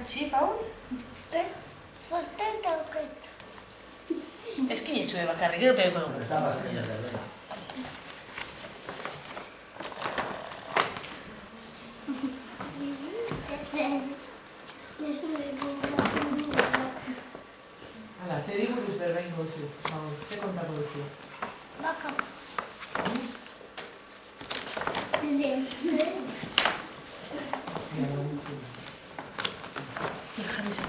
erakutsi, Paul? Zorten dauket. Eskin etxue bakarrik, edo pedeko dugu. Está pasando, venga. Hala, zeri buruz berbaingo duzu, Paul? Ze kontako duzu? Baka. Jarri zen.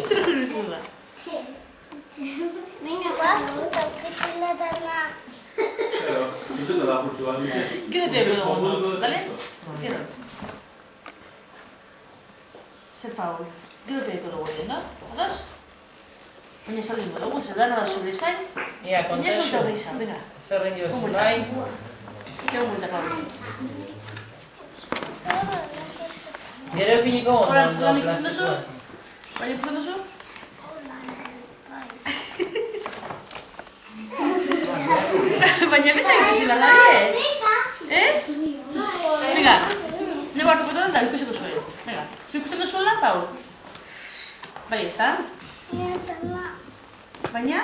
Zer hori da? Venga, va, dauketela dana. Claro, yo te la mucho a mí. Quédate pedo, ¿vale? Quédate. Zer Paul, gero pedeko dugu egin, no? Ados? Baina salgingo dugu, zer da nola sobrezain. Ia, Baina kontaxo. solta brisa, venga. Zerren jozu, bai? Gero buelta, Paul. Gero epiniko Hola, ondo, lan ikusten duzu? plastikoaz. Baina ikusten duzu? Baina beste ikusi da nahi, ez? Venga, nebo hartuko da ikusiko zuen. Venga, zu ikusten duzuela, Paul? Bai, ez da? Baina?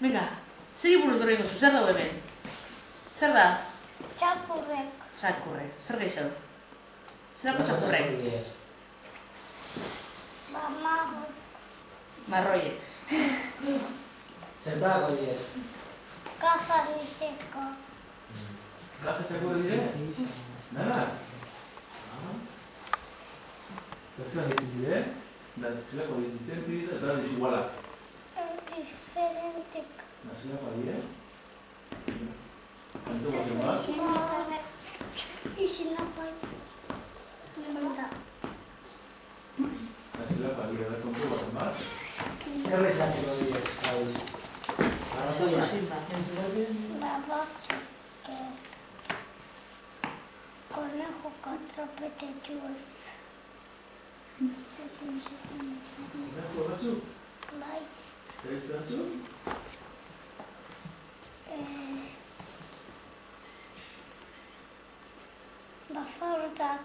Venga, zeri buruz berrein gozu, zer dago hemen? Zer da? Txapurrek. Txakurrek, zer gehiago? Zerako txakurrek? Bamago. Marroiek. Zertako diez. Kaja ditzeko. ¿Vas a echar dire? Nada. Zertzela ditzen dire, da zelako ditzen dire, eta da desiguala. Diferentek. Da zelako dire. Kantu baten bat. Izina bai. Nunda. Da zelako dire, da kantu baten bat. Zer bezatzeko diez, Paul? Zer Arrazoia? zuin bat. Babak. Conejo katrapetetxuaz. Zerko batzuk? Bai. Ez batzuk? Bafardak.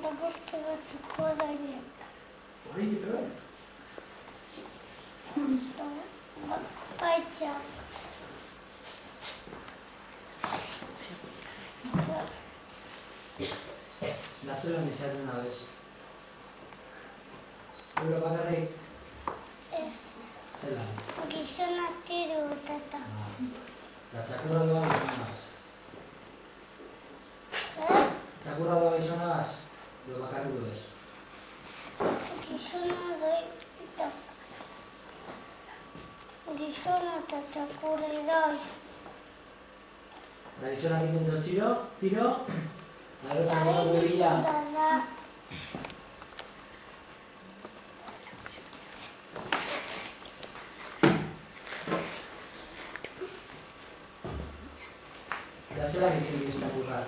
Da beste batzuk horaiek. Hori ere bai. Baitxak. Latzelan izaten nabez. Euro bakarrik? Ez. Zelan? Gizona tiru utata. Da txakurra doa gizonaz. Txakurra doa gizonaz? Edo bakarrik duez? Gizona doi eta... Gizona eta txakurri doi. Da gizonak intento tiro, gero txakurra gubila. Dada. Da zelan egiten diz txakurra?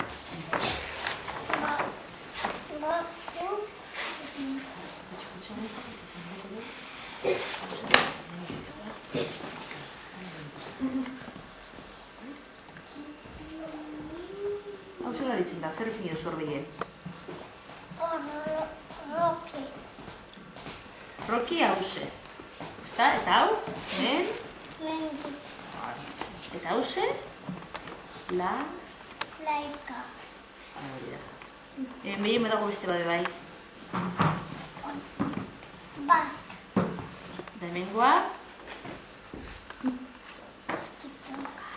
Baku. Hau zer ditzen da, zer ipini duzu horreien? Roki. Roki hause. Ezta? Eta hau? Men? Mendi. Eta hause? La? Laika. Hori da. Behien badago beste bade bai. Bat. Da hemengoa? Eskituka.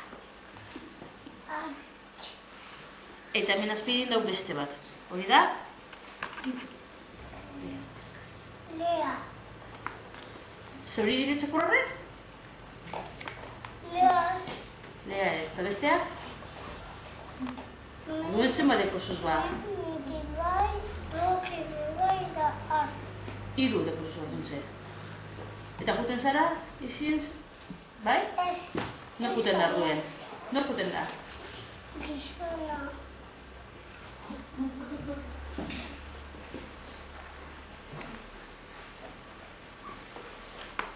Eta hemen azpidin dau beste bat. Hori da? Lea. Zer hori dire txakurrarrek? Leaz. Lea ez, eta bestea? Gure zenbateko zuz ba? Mendi bai, roki bai da arz. 3 deko zuz duntze. Eta juten zara, izientz? Bai? Ez. Nor juten da duen? Nor juten da? Gizona.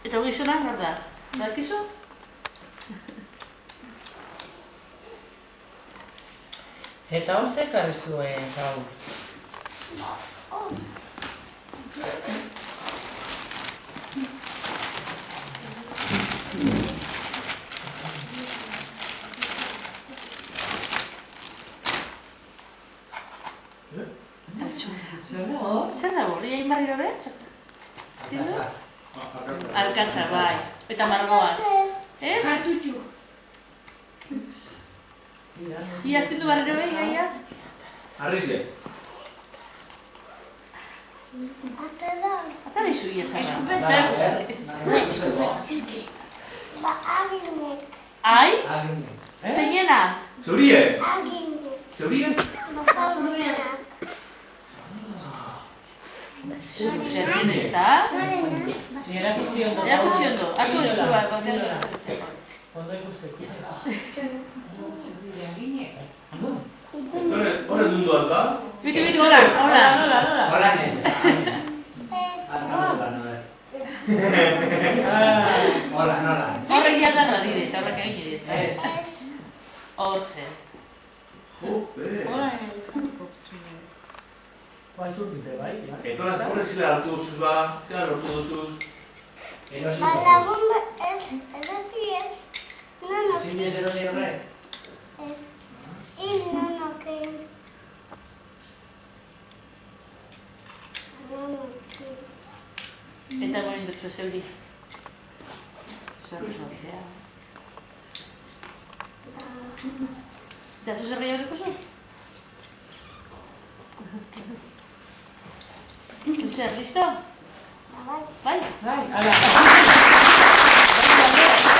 Eta hori gizona, nor da? Barkizu? Eta hor zekarri zuen, Paul. Zer da hori, egin barriro be? Estindu? Alkatza, bai. Eta margoa. Ez? Ia estindu barriro be, iaia? Arrizle. Ata dizu ia zarra. Ba, aginek. Ai? Zeinena? Zeurie? Aginek. Zeurie? Ba, fauna. Zerren ez da? Ni erakutsi ondo. Erakutsi ondo. Artu esku bat, batean ez besteko. Ondo ikusteko. Horre dundu bat da? Bitu, hola, hola, hola, hola. Hola, Inés. Ez. Hola, nola. Horrek jadan adide, eta horrek egin edez. Ez. Hortze. Jope. Ba, ez urtite, bai? Eta horre zela hartu duzuz ba, zela lortu duzuz. Ba, lagun ez. Erosi ez. Nono. Ezin ez erosi horrek? Ez. Il nonokin. Nonokin. Eta goren dutzu zeuri. Zer sortea. Eta zu zer gehiago duzu? Zer, listo? Ba, bai. Bai? Bai, ala. Bai, bai.